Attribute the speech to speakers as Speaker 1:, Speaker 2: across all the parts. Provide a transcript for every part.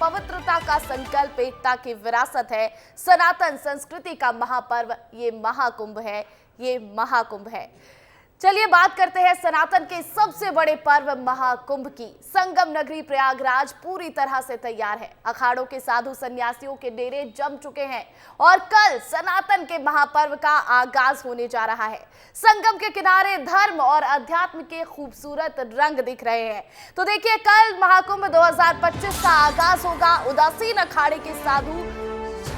Speaker 1: पवित्रता का संकल्प, एकता की विरासत है, सनातन संस्कृति का महापर्व ये महाकुंभ है, ये महाकुंभ है। चलिए बात करते हैं सनातन के सबसे बड़े पर्व महाकुंभ की। संगम नगरी प्रयागराज पूरी तरह से तैयार है। अखाड़ों के साधु सन्यासियों के डेरे जम चुके हैं और कल सनातन के महापर्व का आगाज होने जा रहा है। संगम के किनारे धर्म और अध्यात्म के खूबसूरत रंग दिख रहे हैं। तो देखिए, कल महाकुंभ 2025 का आगाज होगा। उदासीन अखाड़े के साधु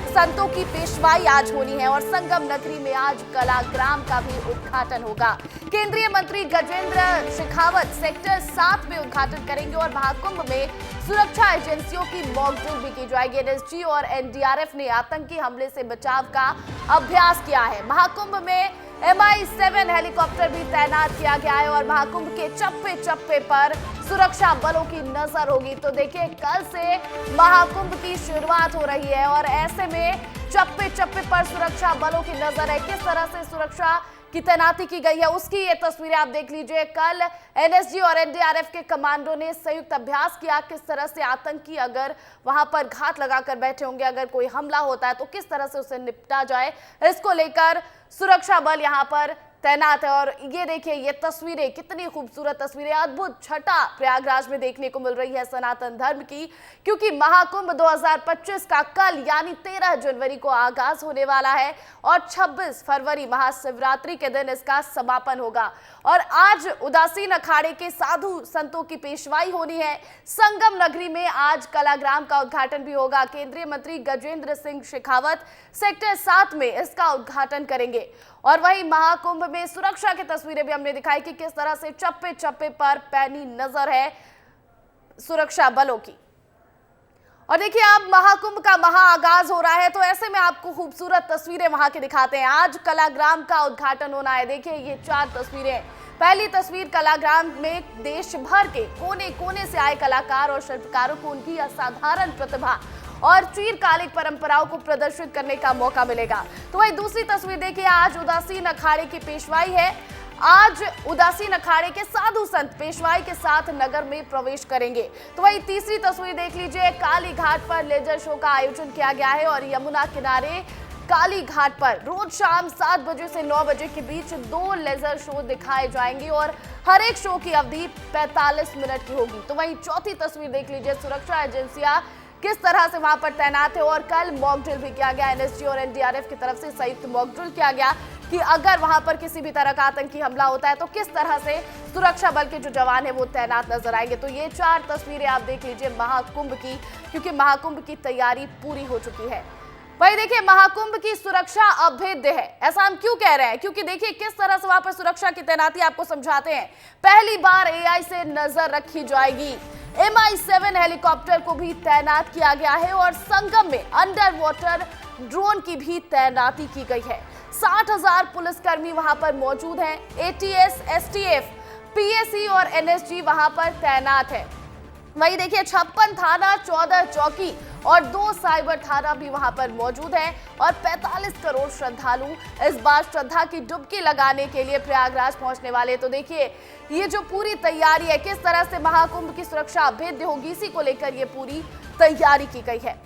Speaker 1: संतों की पेशवाई आज होनी है और संगम नगरी में आज कलाग्राम का भी उद्घाटन होगा। केंद्रीय मंत्री गजेंद्र शेखावत सेक्टर 7 में उद्घाटन करेंगे और महाकुंभ में सुरक्षा एजेंसियों की मॉकड्रिल भी की जाएगी। एनएसजी और एनडीआरएफ ने आतंकी हमले से बचाव का अभ्यास किया है। महाकुंभ में MI-7 हेलीकॉप्टर भी तैनात किया गया है और महाकुंभ के चप्पे चप्पे पर सुरक्षा बलों की नजर होगी। तो देखिए, कल से महाकुंभ की शुरुआत हो रही है और ऐसे में चप्पे चप्पे पर सुरक्षा बलों की नजर है। किस तरह से सुरक्षा की तैनाती की गई है उसकी ये तस्वीरें आप देख लीजिए। कल एनएसजी और एनडीआरएफ के कमांडो ने संयुक्त अभ्यास किया। किस तरह से आतंकी अगर वहां पर घात लगाकर बैठे होंगे, अगर कोई हमला होता है तो किस तरह से उसे निपटा जाए, इसको लेकर सुरक्षा बल यहां पर तैनात है। और ये देखिए, ये तस्वीरें, कितनी खूबसूरत तस्वीरें, अद्भुत छटा प्रयागराज में देखने को मिल रही है सनातन धर्म की, क्योंकि महाकुंभ 2025 का कल यानी 13 जनवरी को आगाज होने वाला है और 26 फरवरी महाशिवरात्रि के दिन इसका समापन होगा। और आज उदासीन अखाड़े के साधु संतों की पेशवाई होनी है। संगम नगरी में आज कलाग्राम का उद्घाटन भी होगा। केंद्रीय मंत्री गजेंद्र सिंह शेखावत सेक्टर 7 में इसका उद्घाटन करेंगे। और वहीं महाकुंभ में सुरक्षा की तस्वीरें भी हमने दिखाई कि किस तरह से चप्पे चप्पे पर पैनी नजर है सुरक्षा बलों की। और देखिए, अब महाकुंभ का आगाज हो रहा है तो ऐसे में आपको खूबसूरत तस्वीरें वहां की दिखाते हैं। आज कलाग्राम का उद्घाटन होना है। देखिए, ये 4 तस्वीरें। पहली तस्वीर, कलाग्राम में देश भर के कोने कोने से आए कलाकार और शिल्पकारों को उनकी असाधारण प्रतिभा और चिरकालिक परंपराओं को प्रदर्शित करने का मौका मिलेगा। तो वही दूसरी तस्वीर देखिए, आज उदासीन अखाड़े की पेशवाई है। आज उदासीन अखाड़े के साधु संत पेशवाई के साथ नगर में प्रवेश करेंगे। तो वही तीसरी तस्वीर देख लीजिए, काली घाट पर लेजर शो का आयोजन किया गया है और यमुना किनारे काली घाट पर रोज शाम 7 बजे से 9 बजे के बीच 2 लेजर शो दिखाए जाएंगे और हर एक शो की अवधि 45 मिनट की होगी। तो वही चौथी तस्वीर देख लीजिए, सुरक्षा एजेंसियां किस तरह से वहां पर तैनात है और कल मॉक ड्रिल भी किया गया। एनएसजी और एनडीआरएफ की तरफ से संयुक्त मॉक ड्रिल किया गया कि अगर वहां पर किसी भी तरह का आतंकी हमला होता है तो किस तरह से सुरक्षा बल के जो जवान है वो तैनात नजर आएंगे। तो ये 4 तस्वीरें आप देख लीजिए महाकुंभ की, क्योंकि महाकुंभ की तैयारी पूरी हो चुकी है। भाई देखिए, महाकुंभ की सुरक्षा अभेद्य है। ऐसा हम क्यों कह रहे हैं? क्योंकि देखिए किस तरह से वहां पर सुरक्षा की तैनाती आपको समझाते हैं। पहली बार एआई से नजर रखी जाएगी। MI-7 हेलीकॉप्टर को भी तैनात किया गया है और संगम में अंडर वाटर ड्रोन की भी तैनाती की गई है। 60,000 पुलिसकर्मी वहां पर मौजूद हैं। ATS, STF, PSC और NSG वहां पर तैनात है। वही देखिए, 56 थाना, 14 चौकी और 2 साइबर थाना भी वहां पर मौजूद है और 45 करोड़ श्रद्धालु इस बार श्रद्धा की डुबकी लगाने के लिए प्रयागराज पहुंचने वाले। तो देखिए, ये जो पूरी तैयारी है, किस तरह से महाकुंभ की सुरक्षा अभेद्य होगी, इसी को लेकर ये पूरी तैयारी की गई है।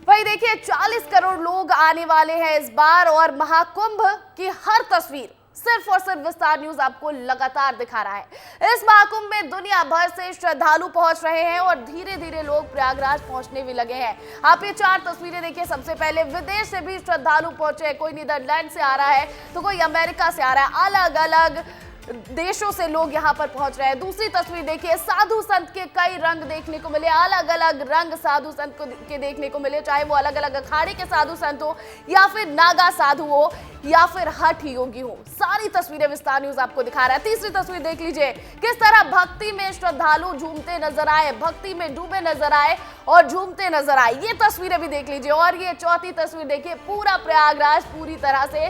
Speaker 1: वही देखिए, 40 करोड़ लोग आने वाले हैं इस बार और महाकुंभ की हर तस्वीर सिर्फ और सिर्फ विस्तार न्यूज आपको लगातार दिखा रहा है। इस महाकुंभ में दुनिया भर से श्रद्धालु पहुंच रहे हैं और धीरे धीरे लोग प्रयागराज पहुंचने भी लगे हैं। आप ये 4 तस्वीरें देखिए। सबसे पहले विदेश से भी श्रद्धालु पहुंचे। कोई नीदरलैंड से आ रहा है तो कोई अमेरिका से आ रहा है। अलग अलग देशों से लोग यहाँ पर पहुंच रहे हैं। दूसरी तस्वीर देखिए, साधु संत के कई रंग देखने को मिले। अलग अलग रंग साधु संत के देखने को मिले, चाहे वो अलग अलग अखाड़े के साधु संत हो या फिर नागा साधु हो या फिर हठ योगी हो। सारी तस्वीरें विस्तार न्यूज आपको दिखा रहा है। तीसरी तस्वीर देख लीजिए, किस तरह भक्ति में श्रद्धालु झूमते नजर आए, भक्ति में डूबे नजर आए और झूमते नजर आए। ये तस्वीरें भी देख लीजिए। और ये चौथी तस्वीर देखिए, पूरा प्रयागराज पूरी तरह से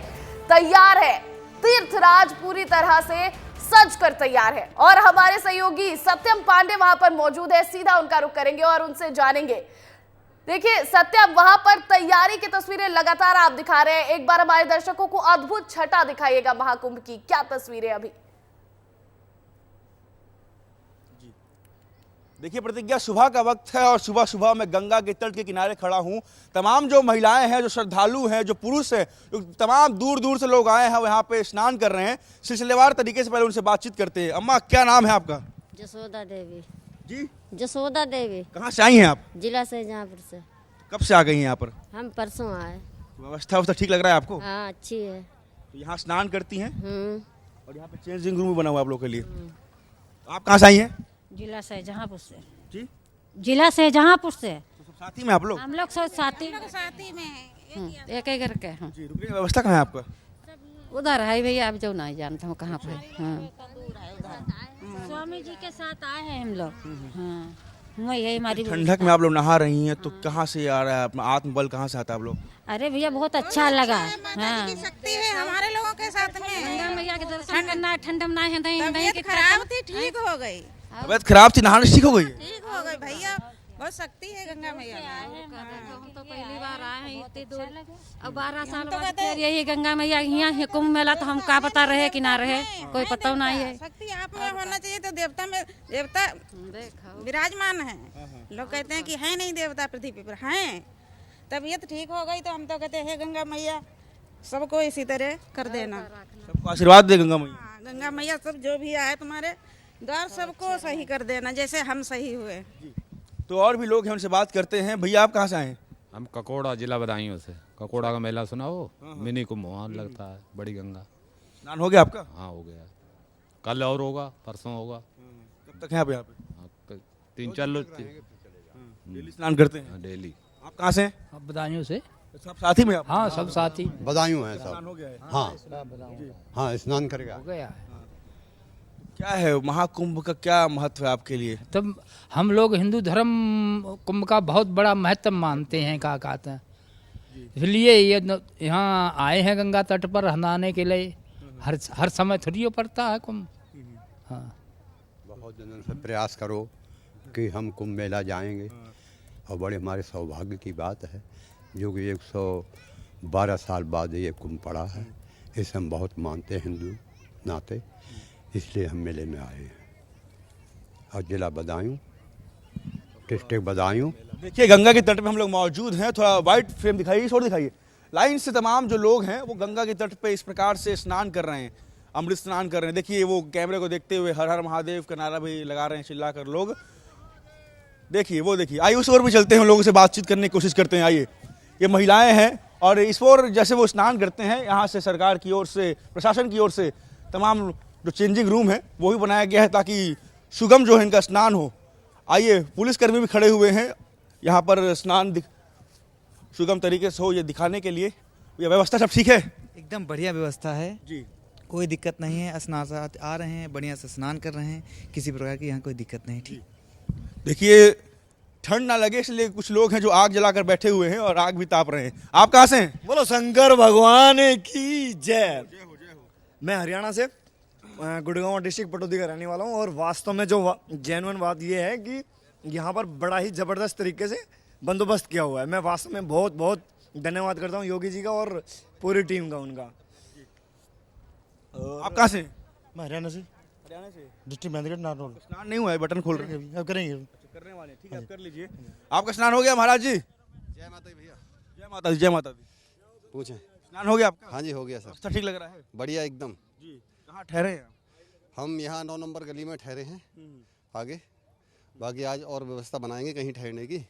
Speaker 1: तैयार है। तीर्थराज पूरी तरह से सज कर तैयार है और हमारे सहयोगी सत्यम पांडे वहां पर मौजूद है। सीधा उनका रुख करेंगे और उनसे जानेंगे। देखिए सत्यम, वहां पर तैयारी की तस्वीरें लगातार आप दिखा रहे हैं। एक बार हमारे दर्शकों को अद्भुत छटा दिखाइएगा महाकुंभ की, क्या तस्वीरें अभी?
Speaker 2: देखिए प्रतिज्ञा, सुबह का वक्त है और सुबह सुबह मैं गंगा के तट के किनारे खड़ा हूँ। तमाम जो महिलाएं हैं, जो श्रद्धालु हैं, जो पुरुष हैं, जो तमाम दूर दूर से लोग आए हैं, वो यहाँ पे स्नान कर रहे हैं। सिलसिलेवार तरीके से पहले उनसे बातचीत करते हैं। अम्मा, क्या नाम है आपका?
Speaker 3: जसोदा देवी।
Speaker 2: जी,
Speaker 3: जसोदा देवी।
Speaker 2: कहाँ से आई हैं आप?
Speaker 3: जिला शाहजहाँपुर से।
Speaker 2: कब से आ गई हैं यहाँ पर?
Speaker 3: हम परसों आए।
Speaker 2: व्यवस्था ठीक लग रहा है आपको?
Speaker 3: हाँ, अच्छी है।
Speaker 2: तो यहाँ स्नान करती हैं और यहाँ पे चेंजिंग रूम बना हुआ है आप लोग के लिए। आप कहाँ से आई हैं?
Speaker 4: जिला शाहजहाँपुर से।
Speaker 2: जी,
Speaker 4: जिला शाहजहाँपुर से।
Speaker 2: तो सब साथी में आप लोग?
Speaker 4: हम लोग सब साथी में एक ही करके हैं।
Speaker 2: जी, रुकने की व्यवस्था कहाँ है आपका?
Speaker 4: उधर है भैया, अब जो नहीं जानता हूँ कहाँ पे। हाँ, स्वामी जी के साथ आए हैं हम लोग। हाँ, वही हमारी
Speaker 2: ठंडक में आप लोग नहा रही हैं, तो कहाँ से आ रहा है अपना आत्मबल, कहाँ से आता है आप लोग?
Speaker 4: अरे भैया बहुत अच्छा लगा। हाँ,
Speaker 5: शक्ति है हमारे लोगों के साथ में।
Speaker 4: गंगा मैया के दर्शन करना, ठंड में नहाए नहीं
Speaker 5: तबीयत खराब थी, ठीक हो गई।
Speaker 2: तबीयत खराब थी, नहाने से ठीक हो गई?
Speaker 5: ठीक हो गई भैया, बहुत शक्ति है गंगा मैया में।
Speaker 4: हम तो पहली बार आए हैं इतनी दूर, अब 12 साल बाद फिर यही गंगा मैया यहाँ है कुंभ मेला, तो हम का पता रहे कि ना रहे, कोई पता नहीं है।
Speaker 5: शक्ति आप में होना चाहिए, तो देवता में देवता विराजमान है। लोग कहते हैं कि है नहीं देवता पृथ्वी पर, हैं। तबीयत ठीक हो गई तो हम तो कहते हैं गंगा मैया सबको इसी तरह कर देना।
Speaker 2: सबको आशीर्वाद दे गंगा मैया।
Speaker 5: हाँ, गंगा मैया सब जो भी आए तुम्हारे द्वार सबको सही कर देना, जैसे हम सही हुए।
Speaker 2: तो और भी लोग हैं, उनसे बात करते हैं। भैया, आप कहाँ से आए हैं?
Speaker 6: हम ककोड़ा जिला बदायूं से। ककोड़ा का मेला सुना हो? मिनी कुंभ वहाँ लगता है, बड़ी गंगा।
Speaker 2: स्नान हो गया आपका?
Speaker 6: हाँ, हो गया। कल और होगा, परसों होगा।
Speaker 2: कब तक है आप यहाँ पे?
Speaker 6: हाँ, 3-4 लोग
Speaker 2: डेली स्नान करते हैं?
Speaker 6: डेली।
Speaker 2: आप कहाँ से हैं?
Speaker 7: बदायूं से।
Speaker 2: सब साथी में आप?
Speaker 7: हाँ, सब साथी
Speaker 8: बदायूं हैं
Speaker 2: स्नान
Speaker 8: सब।
Speaker 2: हो गया है?
Speaker 8: हाँ हाँ, स्नान करेगा।
Speaker 7: हो गया।
Speaker 2: क्या है महाकुंभ का, क्या महत्व है आपके लिए?
Speaker 7: तब हम लोग हिंदू धर्म कुंभ का बहुत बड़ा महत्व मानते हैं, क्या कहते हैं, इसलिए ये यहाँ आए हैं गंगा तट पर नहाने के लिए। हर समय थोड़ी पड़ता है कुंभ। हाँ,
Speaker 8: बहुत दिनों से प्रयास करो कि हम कुंभ मेला जाएंगे, और बड़े हमारे सौभाग्य की बात है जो कि 112 साल बाद ये कुंभ पड़ा है। इसे हम बहुत मानते हैं हिंदू नाते, इसलिए हम मेले में आए हैं। और जिला बदायूं, डिस्ट्रिक्ट बदायूं।
Speaker 2: देखिए, गंगा के तट पे हम लोग मौजूद हैं। थोड़ा वाइट फ्रेम दिखाइए, छोड़ दिखाइए। लाइन से तमाम जो लोग हैं वो गंगा के तट पे इस प्रकार से स्नान कर रहे हैं, अमृत स्नान कर रहे हैं। देखिए, वो कैमरे को देखते हुए हर हर महादेव का नारा भी लगा रहे हैं, चिल्ला कर लोग। देखिए, वो देखिए। आइए उस ओर भी चलते हैं, लोगों से बातचीत करने की कोशिश करते हैं। आइए, ये महिलाएं हैं और इस ओर जैसे वो स्नान करते हैं, यहाँ से सरकार की ओर से, प्रशासन की ओर से तमाम जो चेंजिंग रूम है वो भी बनाया गया है ताकि सुगम जो है इनका स्नान हो। आइए, पुलिसकर्मी भी खड़े हुए हैं यहाँ पर स्नान सुगम तरीके से हो, ये दिखाने के लिए। ये व्यवस्था सब ठीक है?
Speaker 9: एकदम बढ़िया व्यवस्था है
Speaker 2: जी,
Speaker 9: कोई दिक्कत नहीं है। स्नान आ रहे हैं, बढ़िया से स्नान कर रहे हैं, किसी प्रकार की यहाँ कोई दिक्कत नहीं। ठीक,
Speaker 2: देखिए, ठंड ना लगे इसलिए कुछ लोग हैं जो आग जलाकर बैठे हुए हैं और आग भी ताप रहे हैं। आप कहाँ से हैं?
Speaker 10: बोलो शंकर भगवान की जय। मैं हरियाणा से गुड़गांव डिस्ट्रिक्ट पटौदी का रहने वाला हूँ। और वास्तव में जो जेन्युइन बात यह है कि यहाँ पर बड़ा ही ज़बरदस्त तरीके से बंदोबस्त किया हुआ है। मैं वास्तव में बहुत बहुत धन्यवाद करता हूँ योगी जी का और पूरी टीम का उनका।
Speaker 2: आप कहाँ से हैं?
Speaker 10: मैं हरियाणा से, डिस्ट्रिक्ट मेहंदीगढ़ नारनौल।
Speaker 2: स्नान नहीं हुआ है, बटन खोल रहे हैं।
Speaker 10: अब करेंगे,
Speaker 2: करने वाले, ठीक है, आप कर लीजिए। आपका स्नान हो गया महाराज जी?
Speaker 8: जय माता दी भैया।
Speaker 2: जय माता दी, जय माता दी।
Speaker 8: पूछें।
Speaker 2: स्नान हो गया आपका?
Speaker 8: हाँ जी, हो गया सर।
Speaker 2: व्यवस्था ठीक लग रहा है?
Speaker 8: बढ़िया एकदम।
Speaker 2: जी, कहाँ ठहरे हैं?
Speaker 8: हम यहाँ 9 नंबर गली में ठहरे हैं आगे। बाकी आज और व्यवस्था बनाएंगे कहीं ठहरने की।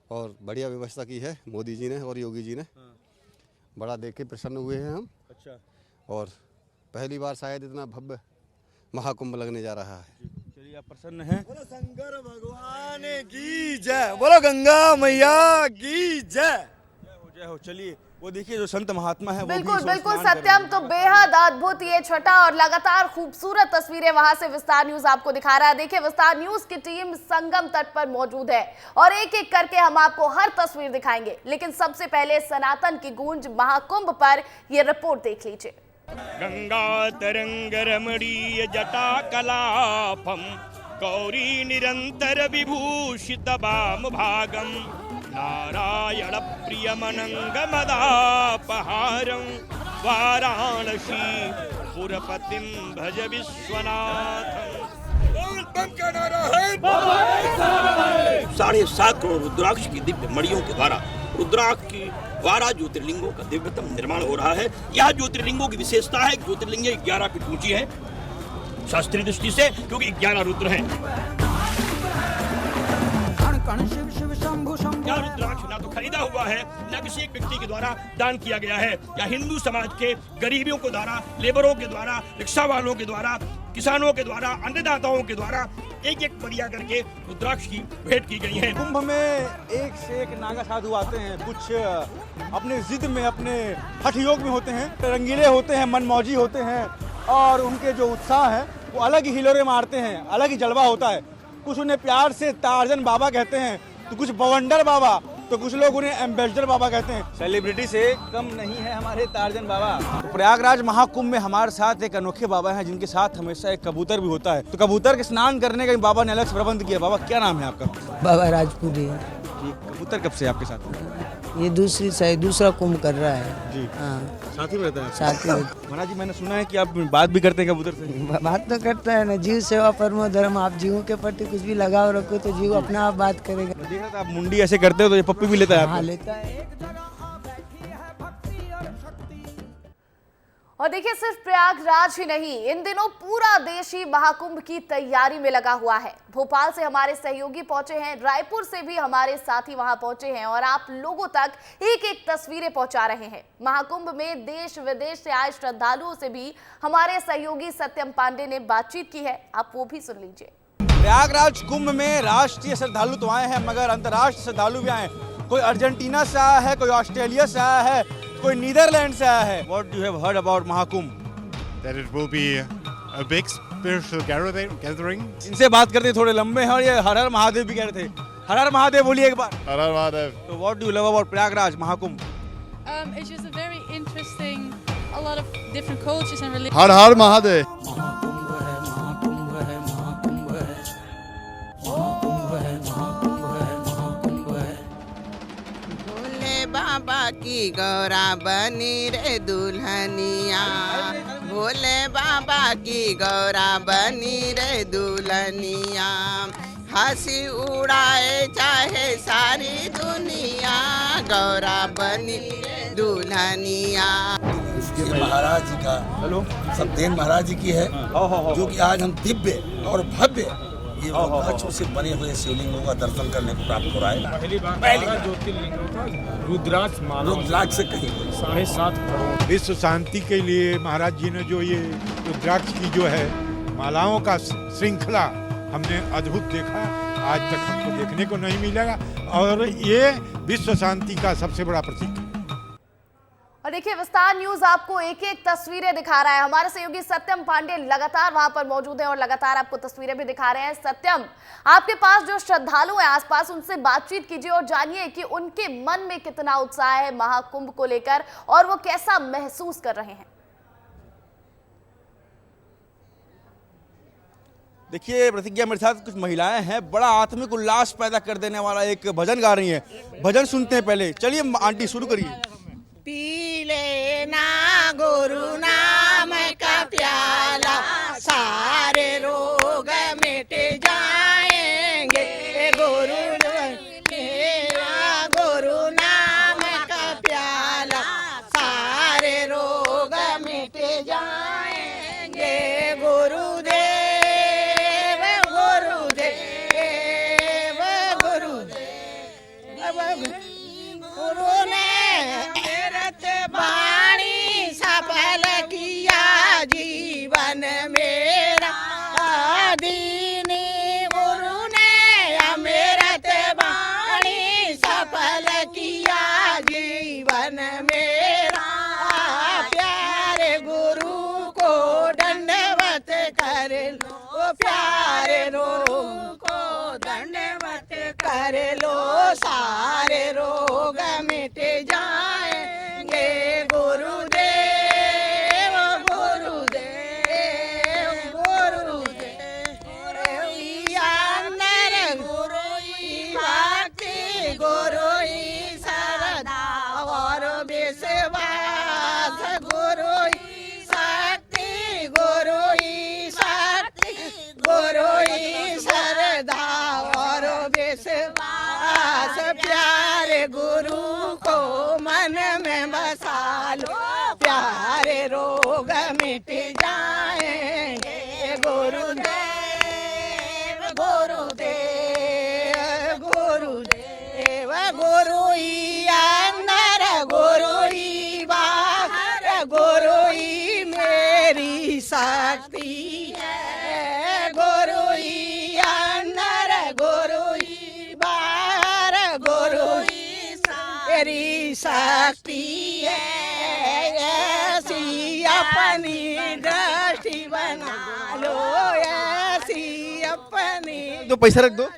Speaker 8: और बढ़िया व्यवस्था की है मोदी जी ने और योगी जी ने। बड़ा देख के प्रसन्न हुए हैं हम।
Speaker 2: अच्छा,
Speaker 8: और पहली बार शायद इतना भव्य महाकुंभ लगने जा रहा है।
Speaker 2: चलिए, आप प्रसन्न हैं?
Speaker 10: बोलो शंकर भगवान की जय, बोलो गंगा मैया की जय।
Speaker 2: जय हो, जय हो। चलिए, वो देखिए जो संत महात्मा है वो
Speaker 1: बिल्कुल
Speaker 2: भी
Speaker 1: बिल्कुल
Speaker 2: स्नान कर रहे
Speaker 1: सत्यम,
Speaker 2: हैं।
Speaker 1: तो बेहद अद्भुत ये छठा और लगातार खूबसूरत तस्वीरें वहां से विस्तार न्यूज आपको दिखा रहा है। देखिए, विस्तार न्यूज की टीम संगम तट पर मौजूद है और एक एक करके हम आपको हर तस्वीर दिखाएंगे, लेकिन सबसे पहले सनातन की गूंज महाकुंभ पर ये रिपोर्ट देख लीजिए।
Speaker 11: गंगा तरंग रमणीय जटा कलापम गौरी निरंतर विभूषित वाम भागम नारायण प्रियमनंग मदापहारं वाराणसी पुरपतिं भज विश्वनाथं। बम का नारा है, 7.5 करोड़ रुद्राक्ष की दिव्य मणियों के द्वारा रुद्राक्ष की 12 ज्योतिर्लिंगों का दिव्यतम निर्माण हो रहा है। यह ज्योतिर्लिंगों की विशेषता है, ज्योतिर्लिंग 11 फीट ऊंची है शास्त्रीय दृष्टि से, क्योंकि 11 रुद्र हैं। यह रुद्राक्ष ना तो खरीदा हुआ है, न किसी एक व्यक्ति के द्वारा दान किया गया है, या हिंदू समाज के गरीबियों के द्वारा, लेबरों के द्वारा, रिक्शा वालों के द्वारा, किसानों के द्वारा, अन्नदाताओं के द्वारा एक एक बढ़िया करके रुद्राक्ष की भेंट की गई है।
Speaker 2: कुंभ में एक से एक नागा साधु आते हैं, कुछ अपने जिद में, अपने हठ योग में होते हैं, रंगीले होते हैं, मनमौजी होते हैं, और उनके जो उत्साह है वो अलग ही हिलोरे मारते हैं, अलग ही जलवा होता है। कुछ उन्हें प्यार से टार्जन बाबा कहते हैं, तो कुछ बवंडर बाबा, तो कुछ लोग उन्हें एम्बेसडर बाबा कहते हैं। सेलिब्रिटी से कम नहीं है हमारे टार्जन बाबा। तो प्रयागराज महाकुंभ में हमारे साथ एक अनोखे बाबा हैं, जिनके साथ हमेशा एक कबूतर भी होता है। तो कबूतर के स्नान करने का बाबा ने अलग से प्रबंध किया। बाबा क्या नाम है आपका?
Speaker 12: बाबा राजपुरी।
Speaker 2: जी, कबूतर कब से आपके साथ?
Speaker 12: ये दूसरा कुंभ कर रहा है
Speaker 2: जी।
Speaker 12: हाँ,
Speaker 2: साथ ही में रहता है?
Speaker 12: साथ ही।
Speaker 2: महाराज जी, मैंने सुना है कि आप बात भी करते हैं कबूतर से?
Speaker 12: बात तो करता है ना, जीव सेवा परमो धर्म। आप जीवों के प्रति कुछ भी लगाव रखो तो जीव अपने आप बात करेगा।
Speaker 2: मैं देख रहा था आप मुंडी ऐसे करते हो तो ये पप्पी भी लेता है?
Speaker 12: हाँ, लेता है।
Speaker 1: और देखिए, सिर्फ प्रयागराज ही नहीं, इन दिनों पूरा देश ही महाकुंभ की तैयारी में लगा हुआ है। भोपाल से हमारे सहयोगी पहुंचे हैं, रायपुर से भी हमारे साथी वहां पहुंचे हैं और आप लोगों तक एक एक तस्वीरें पहुंचा रहे हैं। महाकुंभ में देश विदेश से आए श्रद्धालुओं से भी हमारे सहयोगी सत्यम पांडे ने बातचीत की है, आप वो भी सुन लीजिए।
Speaker 2: प्रयागराज कुंभ में राष्ट्रीय श्रद्धालु तो आए हैं, मगर अंतर्राष्ट्रीय श्रद्धालु भी आए। कोई अर्जेंटीना से आया है, कोई ऑस्ट्रेलिया से आया है, कोई नीदरलैंड से आया है। What do you have heard about Mahakumbh?
Speaker 13: That it will be a big spiritual gathering.
Speaker 2: इनसे बात करते थोड़े लंबे हैं और ये हर हर महादेव भी कह रहे थे। हर हर महादेव बोलिए एक बार।
Speaker 13: हर हर Mahadev.
Speaker 2: So what do you love about Prayagraj Mahakumbh?
Speaker 14: It's just a very interesting, a lot of different cultures and religions.
Speaker 13: हर हर महादेव।
Speaker 15: बाबा की गौरा बनी रे दुल्हनिया, भोले बाबा की गौरा बनी रे दुल्हनिया, हंसी उड़ाए चाहे सारी दुनिया, गौरा बनी रे दुल्हनिया।
Speaker 16: इसके महाराज जी का सब देन महाराज जी की है, जो कि आज हम दिव्य और भव्य ये रुद्राक्षों से बने हुए शिवलिंगों का दर्शन करने को प्राप्त हो रहा है।
Speaker 17: पहली बार ज्योतिर्लिंगों का रुद्राक्ष
Speaker 16: से कहीं
Speaker 17: 7.5 करोड़।
Speaker 13: विश्व शांति के लिए महाराज जी ने जो ये रुद्राक्ष की जो है मालाओं का श्रृंखला हमने अद्भुत देखा, आज तक हमको देखने को नहीं मिलेगा, और ये विश्व शांति का सबसे बड़ा प्रतीक है।
Speaker 1: और देखिए, विस्तार न्यूज आपको एक एक तस्वीरें दिखा रहा है। हमारे सहयोगी सत्यम पांडे लगातार वहां पर मौजूद हैं और लगातार आपको तस्वीरें भी दिखा रहे हैं। सत्यम, आपके पास जो श्रद्धालु हैं आसपास, उनसे बातचीत कीजिए और जानिए कि उनके मन में कितना उत्साह है महाकुंभ को लेकर और वो कैसा महसूस कर रहे हैं।
Speaker 2: देखिए प्रतिज्ञा, मेरे साथ कुछ महिलाएं हैं, बड़ा आत्मिक उल्लास पैदा कर देने वाला एक भजन गा रही हैं। भजन सुनते हैं पहले। चलिए आंटी, शुरू करिए।
Speaker 15: पी लेना गुरु नाम का प्याला, सारे रोग मिट जाएंगे, गुरु गुरु नाम का प्याला, सारे रोग मिट जाएंगे, गुरुदेव गुरुदेव गुरुदेव। गुरु ने वाणी सफल किया जीवन मेरा, दीनी गुरु ने अमृत वाणी सफल किया जीवन मेरा, प्यारे गुरु को दंडवत कर लो, प्यारे गुरु को दंडवत कर लो, सारे रोग मिट जाएंगे, गुरु को मन में बसा लो, प्यारे रोग मिट जाएंगे। गुरुदेव गुरुदेव गुरुदेव, गुरु ही अंदर गुरु ही बाहर, गुरु ही मेरी शक्ति है। गुरु ही अंदर गुरु ही बाहर, गुरु ही मेरी शक्ति है। ऐसी अपनी दृष्टि बना लो, ऐसी अपनी
Speaker 2: दो पैसा रख दो।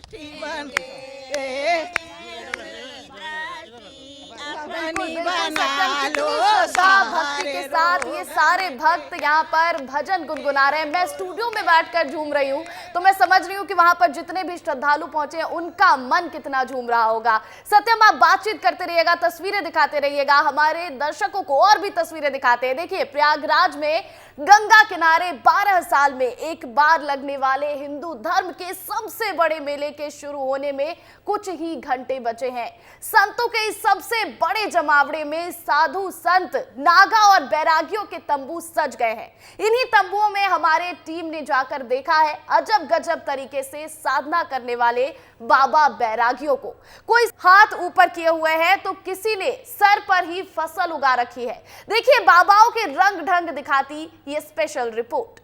Speaker 1: भक्ति के साथ ये सारे भक्त यहाँ पर भजन गुनगुना रहे हैं। मैं स्टूडियो में बैठकर झूम रही हूँ, तो मैं समझ रही हूँ कि वहां पर जितने भी श्रद्धालु पहुंचे हैं उनका मन कितना झूम रहा होगा। सत्यम, आप बातचीत करते रहिएगा, तस्वीरें दिखाते रहिएगा, हमारे दर्शकों को और भी तस्वीरें दिखाते हैं। देखिए, प्रयागराज में गंगा किनारे 12 साल में एक बार लगने वाले हिंदू धर्म के सबसे बड़े मेले के शुरू होने में कुछ ही घंटे बचे हैं। संतों के इस सबसे बड़े जमावड़े में साधु संत, नागा और बैरागियों के तंबू सज गए हैं। इन्हीं तंबुओं में हमारे टीम ने जाकर देखा है अजब गजब तरीके से साधना करने वाले बाबा बैरागियों को। कोई हाथ ऊपर किए हुए है तो किसी ने सर पर ही फसल उगा रखी है। देखिए बाबाओं के रंग ढंग दिखाती ये स्पेशल रिपोर्ट।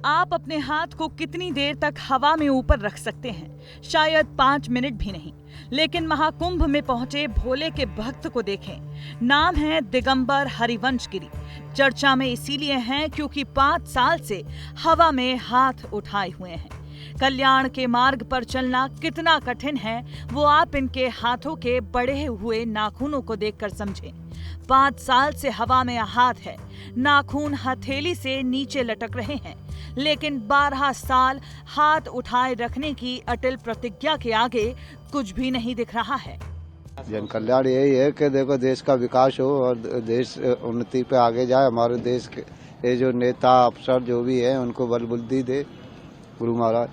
Speaker 18: आप अपने हाथ को कितनी देर तक हवा में ऊपर रख सकते हैं? शायद 5 मिनट भी नहीं। लेकिन महाकुंभ में पहुंचे भोले के भक्त को देखें। नाम है दिगंबर हरिवंशगिरी। चर्चा में इसीलिए हैं क्योंकि 5 साल से हवा में हाथ उठाए हुए हैं। कल्याण के मार्ग पर चलना कितना कठिन है वो आप इनके हाथों के बढ़े हुए नाखूनों को देखकर समझें। 5 साल से हवा में हाथ है, नाखून हथेली से नीचे लटक रहे हैं, लेकिन 12 साल हाथ उठाए रखने की अटल प्रतिज्ञा के आगे कुछ भी नहीं दिख रहा है।
Speaker 19: जन कल्याण यही है कि देखो देश का विकास हो और देश उन्नति पे आगे जाए। हमारे देश के ये जो नेता अफसर जो भी है उनको बल बुद्धि दे गुरु महाराज।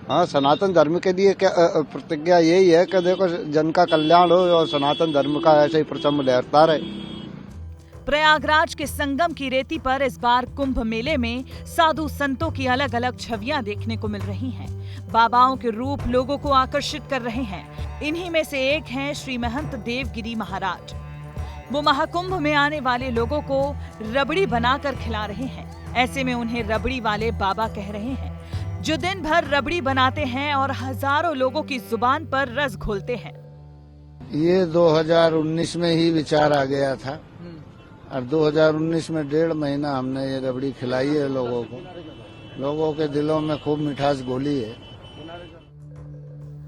Speaker 19: हाँ, सनातन धर्म के लिए क्या प्रतिज्ञा यही है कि देखो जन का कल्याण हो और सनातन धर्म का ऐसे ही प्रचंड लहरता रहे।
Speaker 18: प्रयागराज के संगम की रेती पर इस बार कुंभ मेले में साधु संतों की अलग अलग छवियां देखने को मिल रही हैं। बाबाओं के रूप लोगों को आकर्षित कर रहे हैं। इन्हीं में से एक हैं श्री महंत देवगिरी महाराज। वो महाकुंभ में आने वाले लोगों को रबड़ी बनाकर खिला रहे हैं। ऐसे में उन्हें रबड़ी वाले बाबा कह रहे हैं, जो दिन भर रबड़ी बनाते हैं और हजारों लोगों की जुबान पर रस घोलते हैं।
Speaker 19: ये 2019 में ही विचार आ गया था और 2019 में 1.5 महीना हमने ये रबड़ी खिलाई है लोगों को। लोगों के दिलों में खूब मिठास घोली है।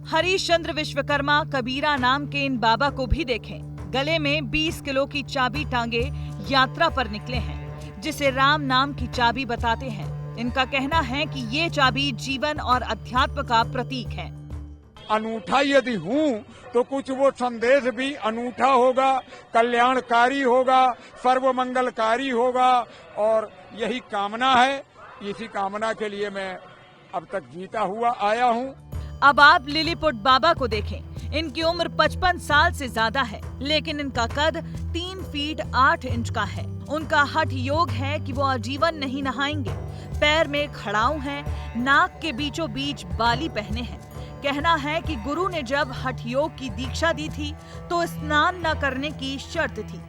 Speaker 18: हरीश चंद्र विश्वकर्मा कबीरा नाम के इन बाबा को भी देखें। गले में 20 किलो की चाबी टांगे यात्रा पर निकले हैं, जिसे राम नाम की चाबी बताते हैं। इनका कहना है कि ये चाबी जीवन और अध्यात्म का प्रतीक है।
Speaker 13: अनूठा यदि हूँ तो कुछ वो संदेश भी अनूठा होगा, कल्याणकारी होगा, सर्व मंगलकारी होगा और यही कामना है। इसी कामना के लिए मैं अब तक जीता हुआ आया हूँ।
Speaker 18: अब आप लिलीपुट बाबा को देखें। इनकी उम्र 55 साल से ज्यादा है, लेकिन इनका कद 3 फीट 8 इंच का है। उनका हठ योग है कि वो आजीवन नहीं नहाएंगे। पैर में खड़ाऊ हैं, नाक के बीचों बीच बाली पहने हैं। कहना है कि गुरु ने जब हठ योग की दीक्षा दी थी तो स्नान न करने की शर्त थी।